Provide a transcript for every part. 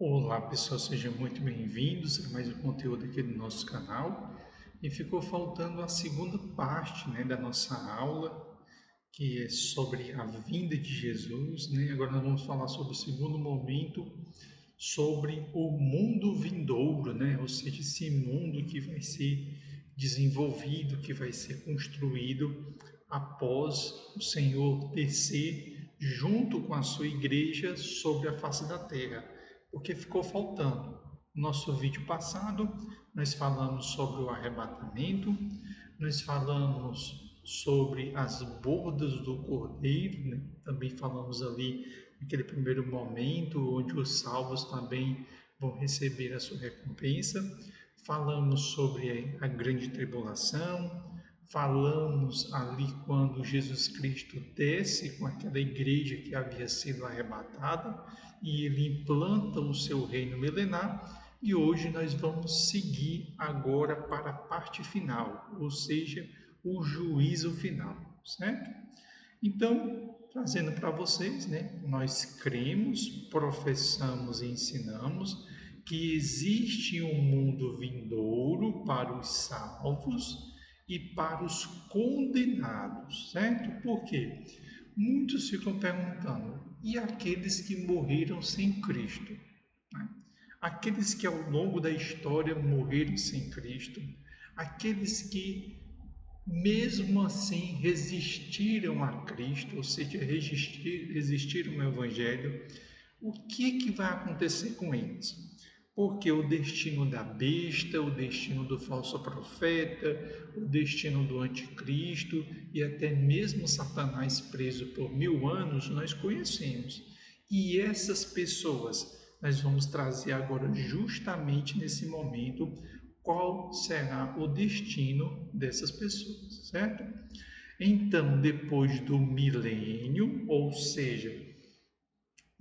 Olá pessoal, sejam muito bem-vindos a mais um conteúdo aqui do nosso canal. E ficou faltando a segunda parte, da nossa aula, que é sobre a vinda de Jesus, né? Agora nós vamos falar sobre o segundo momento, sobre o mundo vindouro, né? Ou seja, esse mundo que vai ser desenvolvido, que vai ser construído após o Senhor descer junto com a sua igreja sobre a face da terra, porque ficou faltando. No nosso vídeo passado, nós falamos sobre o arrebatamento, nós falamos sobre as bodas do Cordeiro, né? Também falamos ali naquele primeiro momento onde os salvos também vão receber a sua recompensa. Falamos sobre a grande tribulação, falamos ali quando Jesus Cristo desce com aquela igreja que havia sido arrebatada e ele implanta o seu reino milenar. E hoje nós vamos seguir agora para a parte final, ou seja, o juízo final, certo? Então, trazendo para vocês, nós cremos, professamos e ensinamos que existe um mundo vindouro para os salvos e para os condenados, certo? Por quê? Muitos ficam perguntando: e aqueles que morreram sem Cristo? Né? Aqueles que ao longo da história morreram sem Cristo, aqueles que mesmo assim resistiram a Cristo, ou seja, resistiram ao Evangelho, o que vai acontecer com eles? Porque o destino da besta, o destino do falso profeta, o destino do anticristo e até mesmo Satanás preso por 1000 anos, nós conhecemos. E essas pessoas, nós vamos trazer agora, justamente nesse momento, qual será o destino dessas pessoas, certo? Então, depois do milênio, ou seja,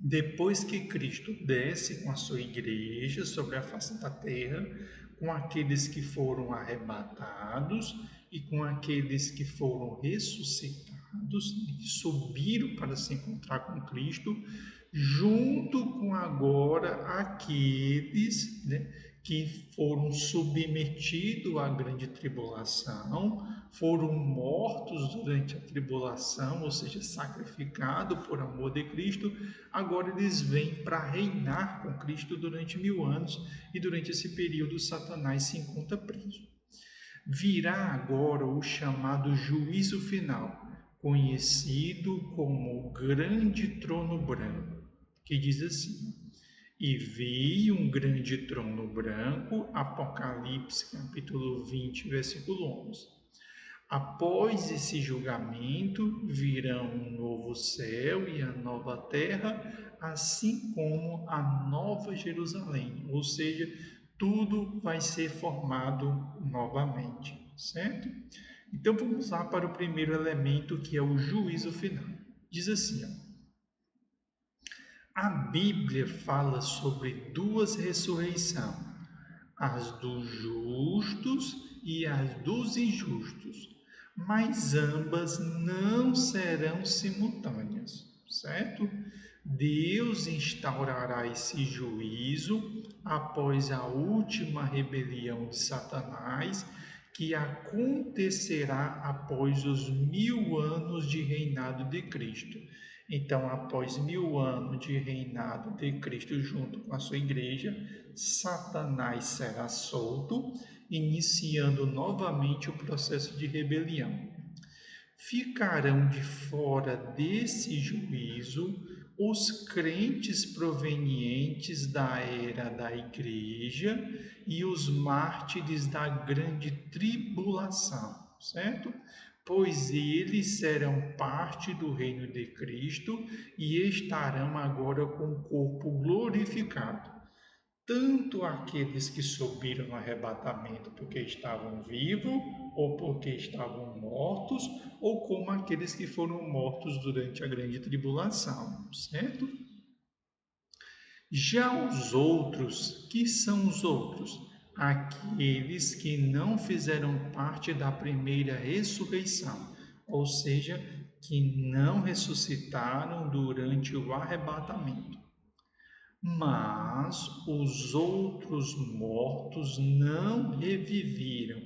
depois que Cristo desce com a sua igreja sobre a face da terra, com aqueles que foram arrebatados e com aqueles que foram ressuscitados e subiram para se encontrar com Cristo, junto com agora aqueles, que foram submetidos à grande tribulação, foram mortos durante a tribulação, ou seja, sacrificados por amor de Cristo, agora eles vêm para reinar com Cristo durante 1000 anos e durante esse período Satanás se encontra preso. Virá agora o chamado juízo final, conhecido como o grande trono branco, que diz assim: e vi um grande trono branco, Apocalipse capítulo 20, versículo 11. Após esse julgamento, virão um novo céu e a nova terra, assim como a nova Jerusalém, ou seja, tudo vai ser formado novamente, certo? Então vamos lá para o primeiro elemento, que é o juízo final. Diz assim, ó: a Bíblia fala sobre duas ressurreições, as dos justos e as dos injustos, mas ambas não serão simultâneas, certo? Deus instaurará esse juízo após a última rebelião de Satanás, que acontecerá após os 1000 anos de reinado de Cristo. Então, após 1000 anos de reinado de Cristo junto com a sua igreja, Satanás será solto, iniciando novamente o processo de rebelião. Ficarão de fora desse juízo os crentes provenientes da era da igreja e os mártires da grande tribulação, certo? Pois eles serão parte do reino de Cristo e estarão agora com o corpo glorificado, tanto aqueles que subiram no arrebatamento porque estavam vivos ou porque estavam mortos, ou como aqueles que foram mortos durante a grande tribulação, certo? Já os outros, que são os outros? Aqueles que não fizeram parte da primeira ressurreição, ou seja, que não ressuscitaram durante o arrebatamento. Mas os outros mortos não reviveram,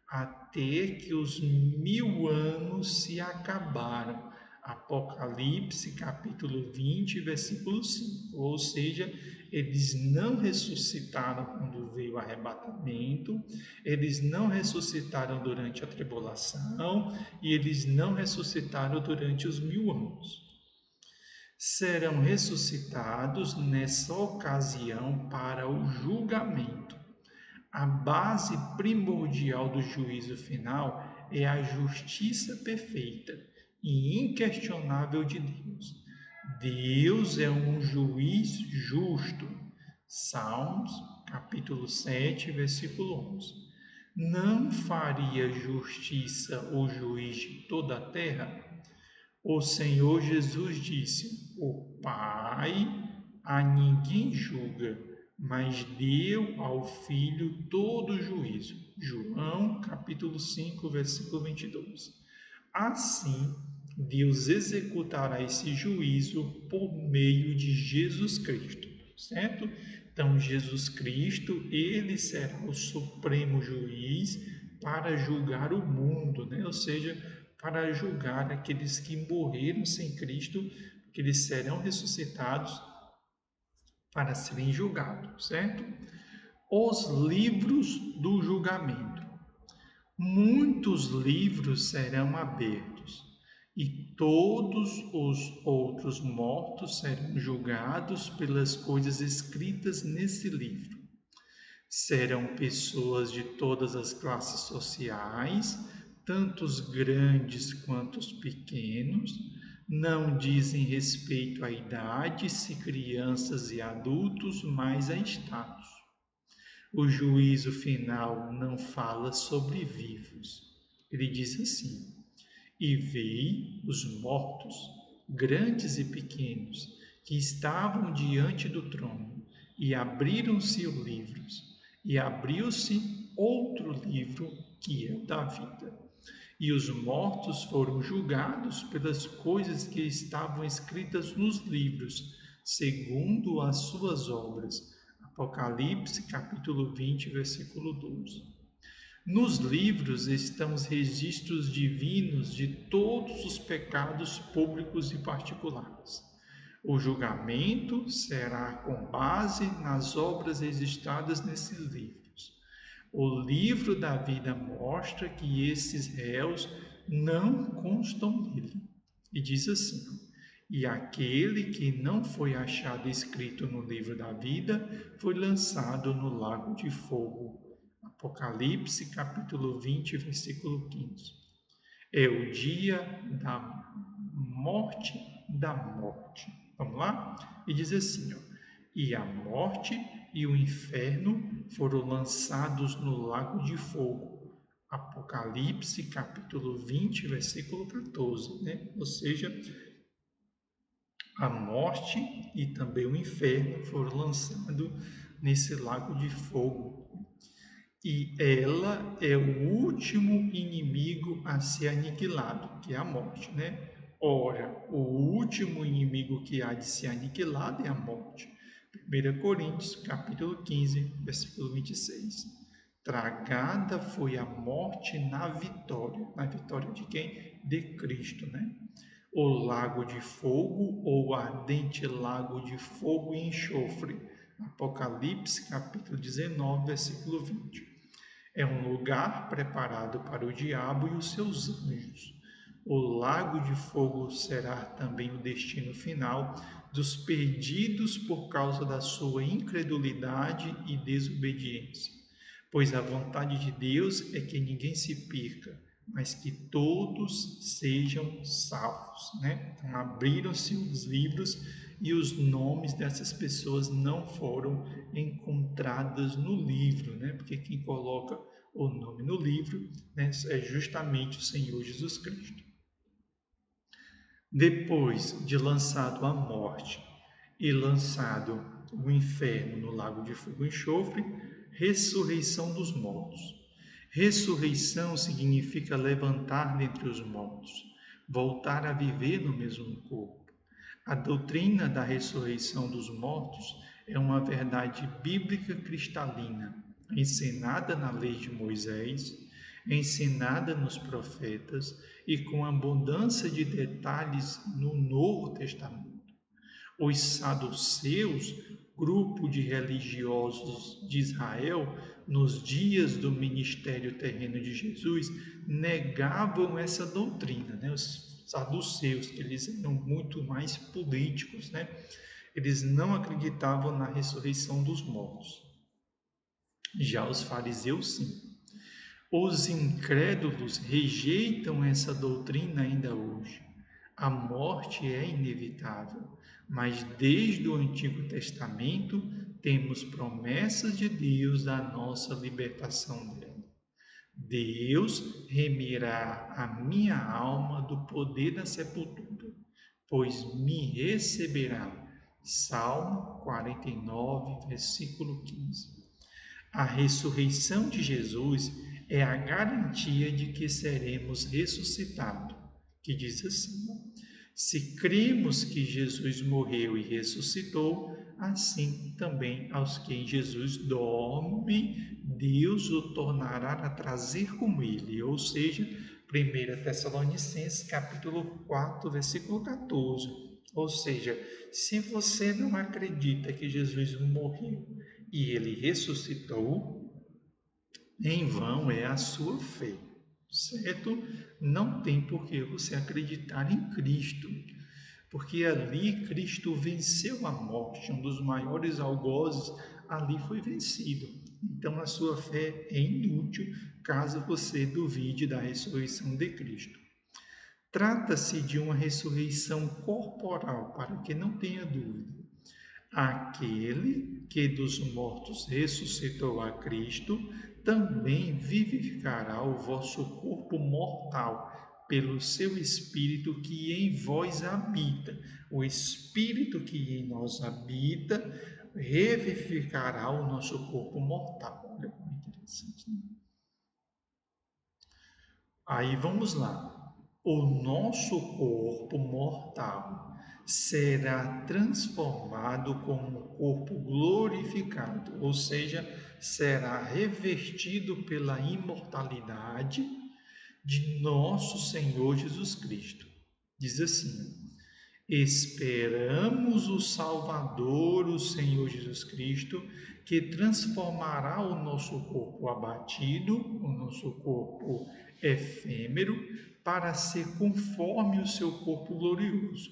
até que os 1000 anos se acabaram. Apocalipse, capítulo 20, versículo 5. Ou seja, eles não ressuscitaram quando veio o arrebatamento, eles não ressuscitaram durante a tribulação e eles não ressuscitaram durante os 1000 anos. Serão ressuscitados nessa ocasião para o julgamento. A base primordial do juízo final é a justiça perfeita e inquestionável de Deus. Deus é um juiz justo. Salmos, capítulo 7, versículo 11. Não faria justiça o juiz de toda a terra? O Senhor Jesus disse: O Pai a ninguém julga, mas deu ao Filho todo o juízo. João, capítulo 5, versículo 22. Assim, Deus executará esse juízo por meio de Jesus Cristo, certo? Então, Jesus Cristo, ele será o supremo juiz para julgar o mundo, né? Ou seja, para julgar aqueles que morreram sem Cristo, que eles serão ressuscitados para serem julgados, certo? Os livros do julgamento. Muitos livros serão abertos, e todos os outros mortos serão julgados pelas coisas escritas nesse livro. Serão pessoas de todas as classes sociais, tanto os grandes quanto os pequenos, não dizem respeito à idade, se crianças e adultos, mas a status. O juízo final não fala sobre vivos. Ele diz assim: E vi os mortos, grandes e pequenos, que estavam diante do trono, e abriram-se os livros, e abriu-se outro livro, que é o da vida. E os mortos foram julgados pelas coisas que estavam escritas nos livros, segundo as suas obras. Apocalipse, capítulo 20, versículo 12. Nos livros estão os registros divinos de todos os pecados públicos e particulares. O julgamento será com base nas obras registradas nesses livros. O livro da vida mostra que esses réus não constam nele. E diz assim: E aquele que não foi achado escrito no livro da vida foi lançado no lago de fogo. Apocalipse, capítulo 20, versículo 15. É o dia da morte. Vamos lá? E diz assim, ó: E a morte e o inferno foram lançados no lago de fogo. Apocalipse, capítulo 20, versículo 14, né? Ou seja, a morte e também o inferno foram lançados nesse lago de fogo. E ela é o último inimigo a ser aniquilado, que é a morte, né? Ora, o último inimigo que há de ser aniquilado é a morte. 1 Coríntios, capítulo 15, versículo 26. Tragada foi a morte na vitória. Na vitória de quem? De Cristo, né? O lago de fogo ou ardente lago de fogo e enxofre. Apocalipse, capítulo 19, versículo 20. É um lugar preparado para o diabo e os seus anjos. O lago de fogo será também o destino final dos perdidos por causa da sua incredulidade e desobediência. Pois a vontade de Deus é que ninguém se perca, mas que todos sejam salvos, né? Então, abriram-se os livros e os nomes dessas pessoas não foram encontrados no livro, né? Porque quem coloca o nome no livro, né, é justamente o Senhor Jesus Cristo. Depois de lançado a morte e lançado o inferno no lago de fogo e enxofre, ressurreição dos mortos. Ressurreição significa levantar dentre os mortos, voltar a viver no mesmo corpo. A doutrina da ressurreição dos mortos É uma verdade bíblica cristalina, ensinada na lei de Moisés, ensinada nos profetas e com abundância de detalhes no Novo Testamento. Os saduceus, grupo de religiosos de Israel, nos dias do ministério terreno de Jesus, negavam essa doutrina, né? Os saduceus, eles eram muito mais políticos, né? Eles não acreditavam na ressurreição dos mortos. Já os fariseus, sim. Os incrédulos rejeitam essa doutrina ainda hoje. A morte é inevitável, mas desde o Antigo Testamento temos promessas de Deus da nossa libertação dela. Deus remirá a minha alma do poder da sepultura, pois me receberá. Salmo 49, versículo 15. A ressurreição de Jesus é a garantia de que seremos ressuscitados, que diz assim: se cremos que Jesus morreu e ressuscitou, assim também aos que em Jesus dorme, Deus o tornará a trazer com ele. Ou seja, 1 Tessalonicenses capítulo 4, versículo 14. Ou seja, se você não acredita que Jesus morreu e ele ressuscitou, em vão é a sua fé, certo? Não tem por que você acreditar em Cristo, porque ali Cristo venceu a morte, um dos maiores algozes ali foi vencido. Então a sua fé é inútil caso você duvide da ressurreição de Cristo. Trata-se de uma ressurreição corporal, para que não tenha dúvida. Aquele que dos mortos ressuscitou a Cristo, também vivificará o vosso corpo mortal, pelo seu Espírito que em vós habita. O Espírito que em nós habita revivificará o nosso corpo mortal. Olha como é interessante, né? Aí vamos lá. O nosso corpo mortal será transformado como um corpo glorificado, ou seja, será revestido pela imortalidade de nosso Senhor Jesus Cristo. Diz assim: esperamos o Salvador, o Senhor Jesus Cristo, que transformará o nosso corpo abatido, o nosso corpo efêmero, para ser conforme o seu corpo glorioso.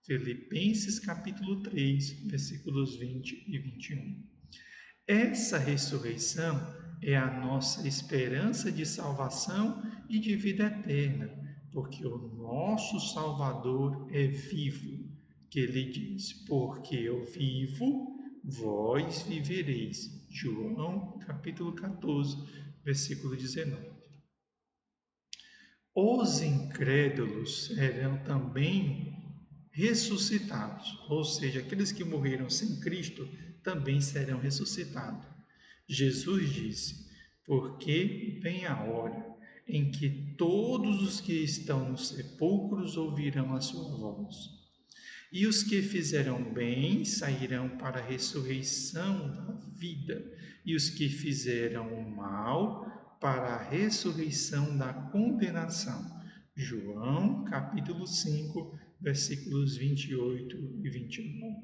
Filipenses capítulo 3, versículos 20 e 21. Essa ressurreição é a nossa esperança de salvação e de vida eterna, porque o nosso Salvador é vivo, que ele diz: porque eu vivo, vós vivereis. João capítulo 14, versículo 19. Os incrédulos serão também ressuscitados, ou seja, aqueles que morreram sem Cristo também serão ressuscitados. Jesus disse: porque vem a hora em que todos os que estão nos sepulcros ouvirão a sua voz. E os que fizeram bem sairão para a ressurreição da vida, e os que fizeram o mal para a ressurreição da condenação. João capítulo 5, versículos 28 e 29.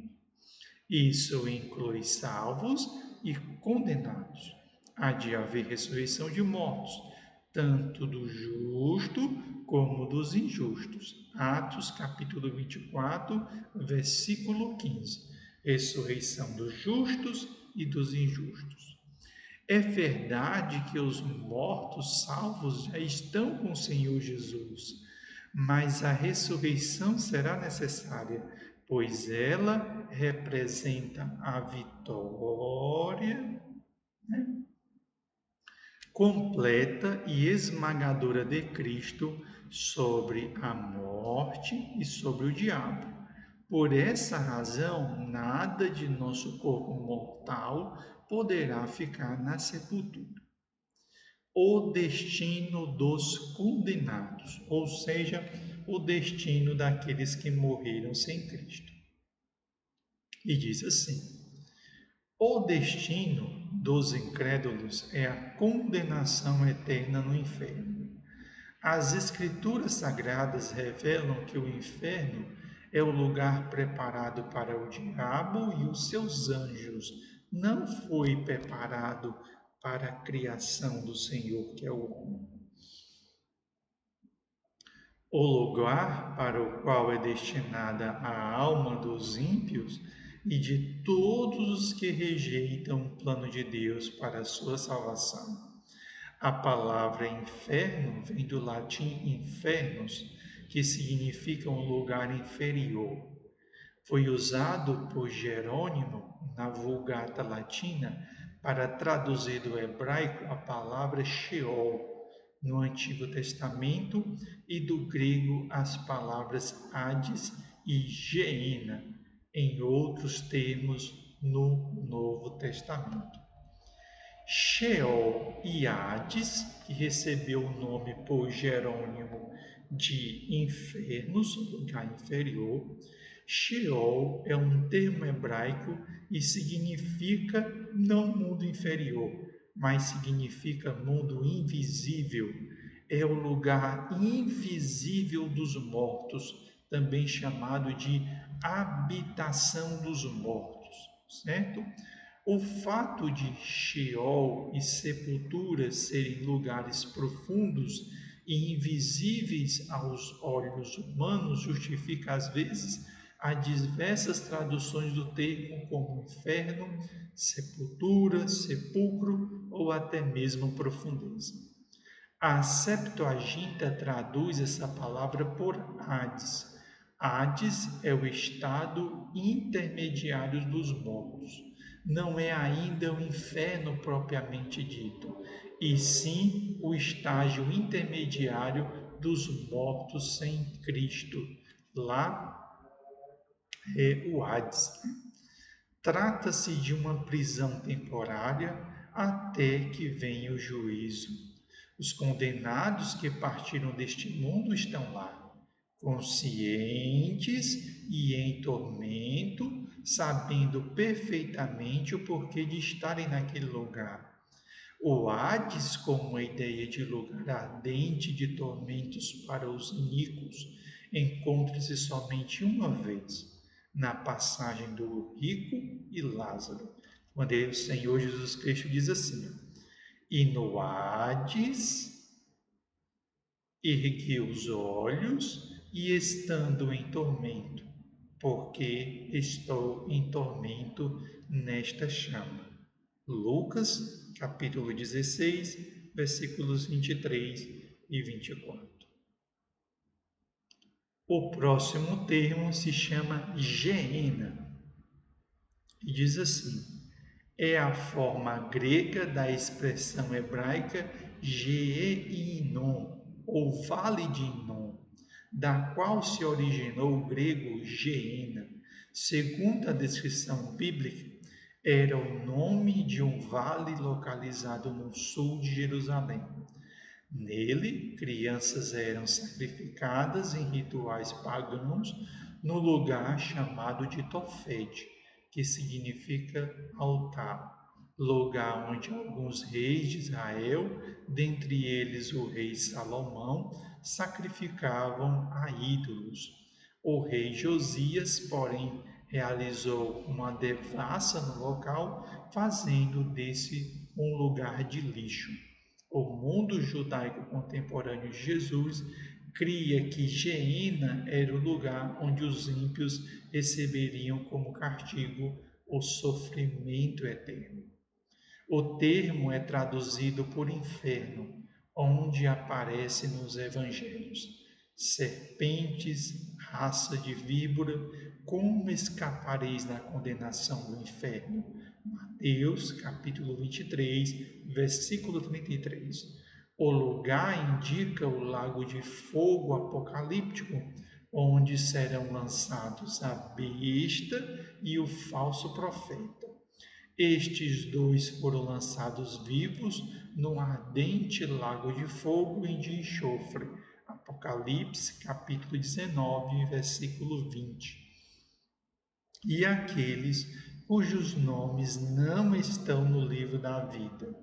Isso inclui salvos e condenados. Há de haver ressurreição de mortos, tanto do justo como dos injustos. Atos capítulo 24, versículo 15. Ressurreição dos justos e dos injustos. É verdade que os mortos salvos já estão com o Senhor Jesus, mas a ressurreição será necessária, pois ela representa a vitória, né, completa e esmagadora de Cristo sobre a morte e sobre o diabo. Por essa razão, nada de nosso corpo mortal poderá ficar na sepultura. O destino dos condenados, ou seja, o destino daqueles que morreram sem Cristo. E diz assim: O destino dos incrédulos é a condenação eterna no inferno. As Escrituras Sagradas revelam que o inferno é o lugar preparado para o diabo e os seus anjos. Não foi preparado para a criação do Senhor, que é o homem. O lugar para o qual é destinada a alma dos ímpios e de todos os que rejeitam o plano de Deus para a sua salvação. A palavra inferno vem do latim infernus, que significa um lugar inferior. Foi usado por Jerônimo na Vulgata Latina para traduzir do hebraico a palavra Sheol no Antigo Testamento e do grego as palavras Hades e Geena em outros termos no Novo Testamento. Sheol e Hades, que recebeu o nome por Jerônimo de infernos, lugar inferior. Sheol é um termo hebraico e significa não mundo inferior, mas significa mundo invisível. É o lugar invisível dos mortos, também chamado de habitação dos mortos, certo? O fato de Sheol e sepulturas serem lugares profundos e invisíveis aos olhos humanos justifica, às vezes, as diversas traduções do termo como inferno, sepultura, sepulcro ou até mesmo profundeza. A Septuaginta traduz essa palavra por Hades. Hades é o estado intermediário dos mortos. Não é ainda o inferno propriamente dito, e sim o estágio intermediário dos mortos sem Cristo. Lá é o Hades. Trata-se de uma prisão temporária até que venha o juízo. Os condenados que partiram deste mundo estão lá, conscientes e em tormento, sabendo perfeitamente o porquê de estarem naquele lugar. O Hades, como a ideia de lugar ardente de tormentos para os iníquos, encontra-se somente uma vez, na passagem do rico e Lázaro, quando o Senhor Jesus Cristo diz assim: e no Hades ergui os olhos e estando em tormento, porque estou em tormento nesta chama. Lucas, capítulo 16, versículos 23 e 24. O próximo termo se chama Geena e diz assim: é a forma grega da expressão hebraica Geeinon, ou Vale de Inon, da qual se originou o grego Geena. Segundo a descrição bíblica, era o nome de um vale localizado no sul de Jerusalém. Nele, crianças eram sacrificadas em rituais pagãos no lugar chamado de Tofete, que significa altar, lugar onde alguns reis de Israel, dentre eles o rei Salomão, sacrificavam a ídolos. O rei Josias, porém, realizou uma devassa no local, fazendo desse um lugar de lixo. O mundo judaico contemporâneo de Jesus cria que Geena era o lugar onde os ímpios receberiam como castigo o sofrimento eterno. O termo é traduzido por inferno, onde aparece nos evangelhos. Serpentes, raça de víbora, como escapareis da condenação do inferno? Mateus, capítulo 23, versículo 33. O lugar indica o lago de fogo apocalíptico, onde serão lançados a besta e o falso profeta. Estes dois foram lançados vivos num ardente lago de fogo e de enxofre. Apocalipse, capítulo 19, versículo 20. E aqueles cujos nomes não estão no livro da vida.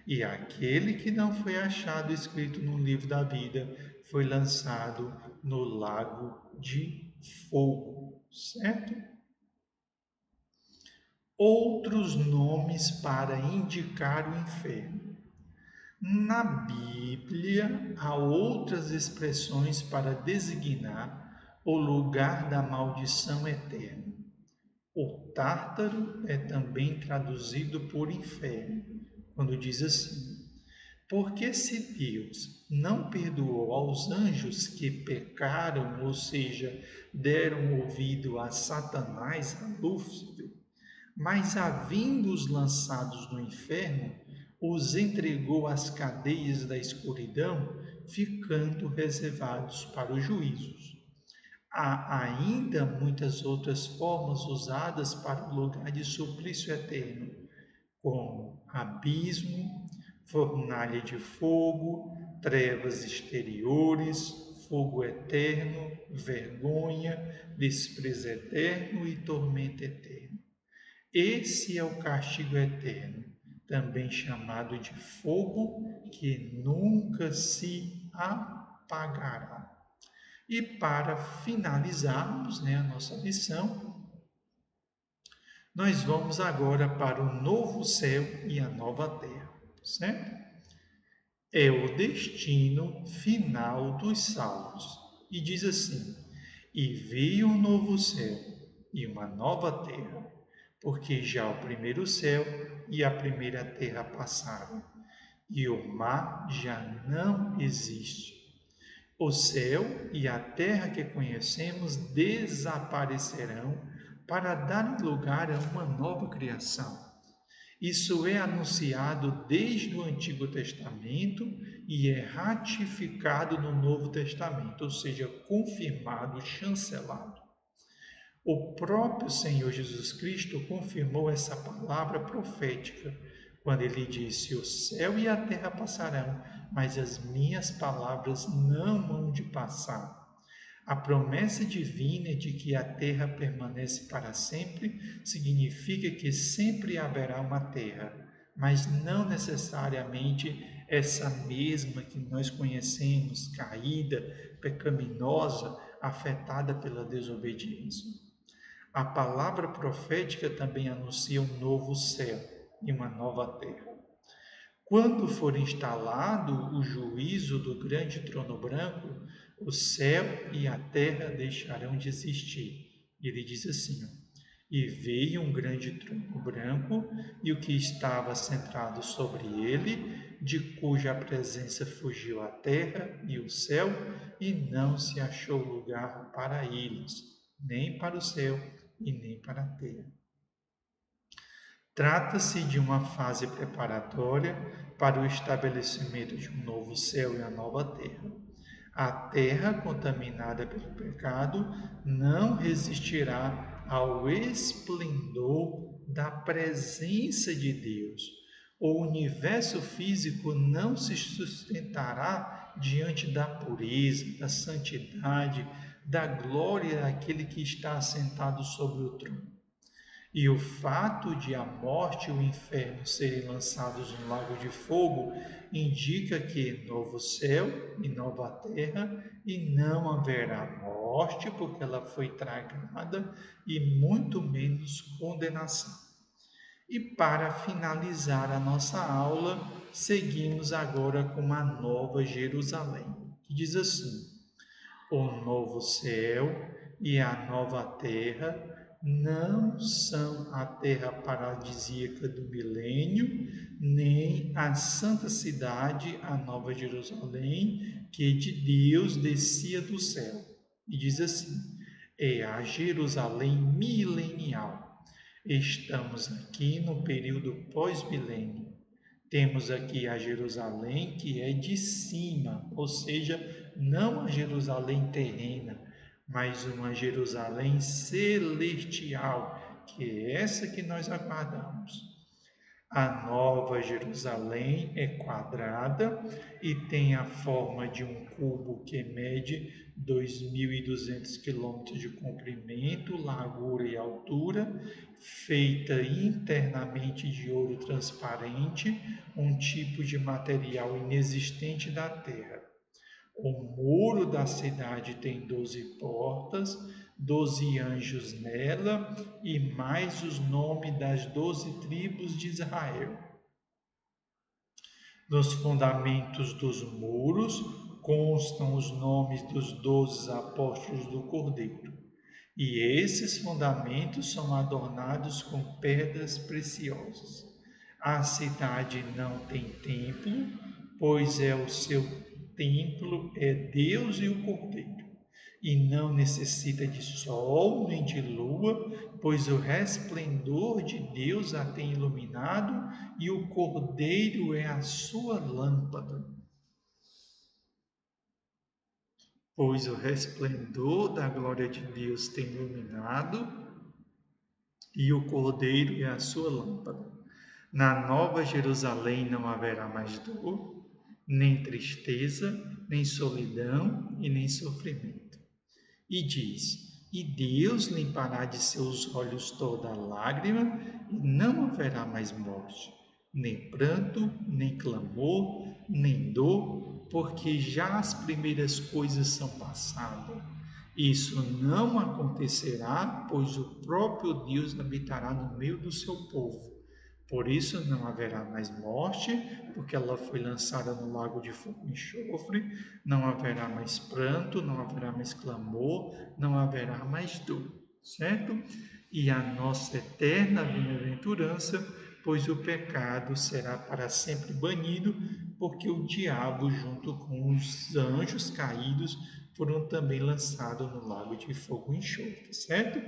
E aquele que não foi achado escrito no livro da vida foi lançado no lago de fogo, certo? Outros nomes para indicar o inferno. Na Bíblia, há outras expressões para designar o lugar da maldição eterna. O Tártaro é também traduzido por inferno, quando diz assim: porque se Deus não perdoou aos anjos que pecaram, ou seja, deram ouvido a Satanás, a Lúcifer, mas havendo-os lançados no inferno, os entregou às cadeias da escuridão, ficando reservados para os juízos. Há ainda muitas outras formas usadas para o lugar de suplício eterno, como abismo, fornalha de fogo, trevas exteriores, fogo eterno, vergonha, desprezo eterno e tormento eterno. Esse é o castigo eterno, também chamado de fogo, que nunca se apagará. E para finalizarmos, a nossa lição, nós vamos agora para o novo céu e a nova terra, certo? É o destino final dos salvos. E diz assim: e veio um novo céu e uma nova terra, porque já o primeiro céu e a primeira terra passaram, e o mar já não existe. O céu e a terra que conhecemos desaparecerão para dar lugar a uma nova criação. Isso é anunciado desde o Antigo Testamento e é ratificado no Novo Testamento, ou seja, confirmado, chancelado. O próprio Senhor Jesus Cristo confirmou essa palavra profética quando ele disse: o céu e a terra passarão, mas as minhas palavras não hão de passar. A promessa divina de que a terra permanece para sempre significa que sempre haverá uma terra, mas não necessariamente essa mesma que nós conhecemos, caída, pecaminosa, afetada pela desobediência. A palavra profética também anuncia um novo céu e uma nova terra. Quando for instalado o juízo do grande trono branco, o céu e a terra deixarão de existir. Ele diz assim: e veio um grande trono branco, e o que estava sentado sobre ele, de cuja presença fugiu a terra e o céu, e não se achou lugar para eles, nem para o céu e nem para a terra. Trata-se de uma fase preparatória para o estabelecimento de um novo céu e uma nova terra. A terra contaminada pelo pecado não resistirá ao esplendor da presença de Deus. O universo físico não se sustentará diante da pureza, da santidade, da glória daquele que está assentado sobre o trono. E o fato de a morte e o inferno serem lançados no lago de fogo indica que novo céu e nova terra, e não haverá morte, porque ela foi tragada, e muito menos condenação. E para finalizar a nossa aula, seguimos agora com a Nova Jerusalém, que diz assim: o novo céu e a nova terra não são a terra paradisíaca do milênio, nem a santa cidade, a Nova Jerusalém, que de Deus descia do céu. E diz assim: é a Jerusalém milenial. Estamos aqui no período pós-milênio. Temos aqui a Jerusalém que é de cima, ou seja, não a Jerusalém terrena, mas uma Jerusalém celestial, que é essa que nós aguardamos. A Nova Jerusalém é quadrada e tem a forma de um cubo que mede 2.200 quilômetros de comprimento, largura e altura, feita internamente de ouro transparente, um tipo de material inexistente da Terra. O muro da cidade tem 12 portas, 12 anjos nela e mais os nomes das 12 tribos de Israel. Nos fundamentos dos muros constam os nomes dos 12 apóstolos do Cordeiro. E esses fundamentos são adornados com pedras preciosas. A cidade não tem templo, pois o seu templo é Deus e o Cordeiro. E não necessita de sol nem de lua, pois o resplendor de Deus a tem iluminado e o Cordeiro é a sua lâmpada. Pois o resplendor da glória de Deus tem iluminado e o Cordeiro é a sua lâmpada. Na Nova Jerusalém não haverá mais dor, nem tristeza, nem solidão e nem sofrimento. E diz: E Deus limpará de seus olhos toda lágrima, e não haverá mais morte, nem pranto, nem clamor, nem dor, porque já as primeiras coisas são passadas. Isso não acontecerá, pois o próprio Deus habitará no meio do seu povo. Por isso não haverá mais morte, porque ela foi lançada no lago de fogo e enxofre, não haverá mais pranto, não haverá mais clamor, não haverá mais dor, certo? E a nossa eterna bem-aventurança, pois o pecado será para sempre banido, porque o diabo, junto com os anjos caídos, foram também lançados no lago de fogo e enxofre, certo?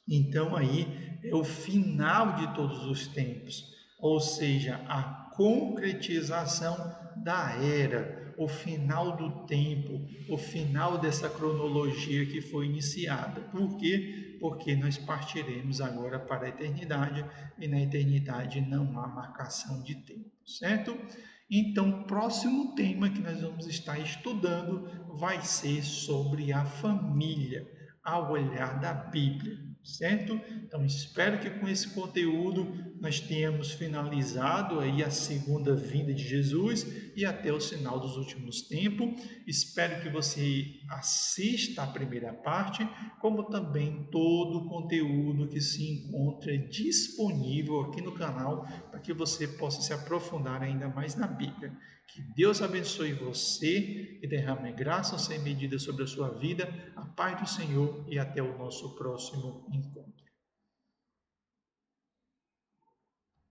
Então aí é o final de todos os tempos, ou seja, a concretização da era, o final do tempo, o final dessa cronologia que foi iniciada. Por quê? Porque nós partiremos agora para a eternidade e na eternidade não há marcação de tempo, certo? Então, o próximo tema que nós vamos estar estudando vai ser sobre a família, ao olhar da Bíblia, certo? Então, espero que com esse conteúdo nós tenhamos finalizado aí a segunda vinda de Jesus e até o sinal dos últimos tempos. Espero que você assista a primeira parte, como também todo o conteúdo que se encontra disponível aqui no canal para que você possa se aprofundar ainda mais na Bíblia. Que Deus abençoe você e derrame graça sem medida sobre a sua vida. A paz do Senhor e até o nosso próximo encontro.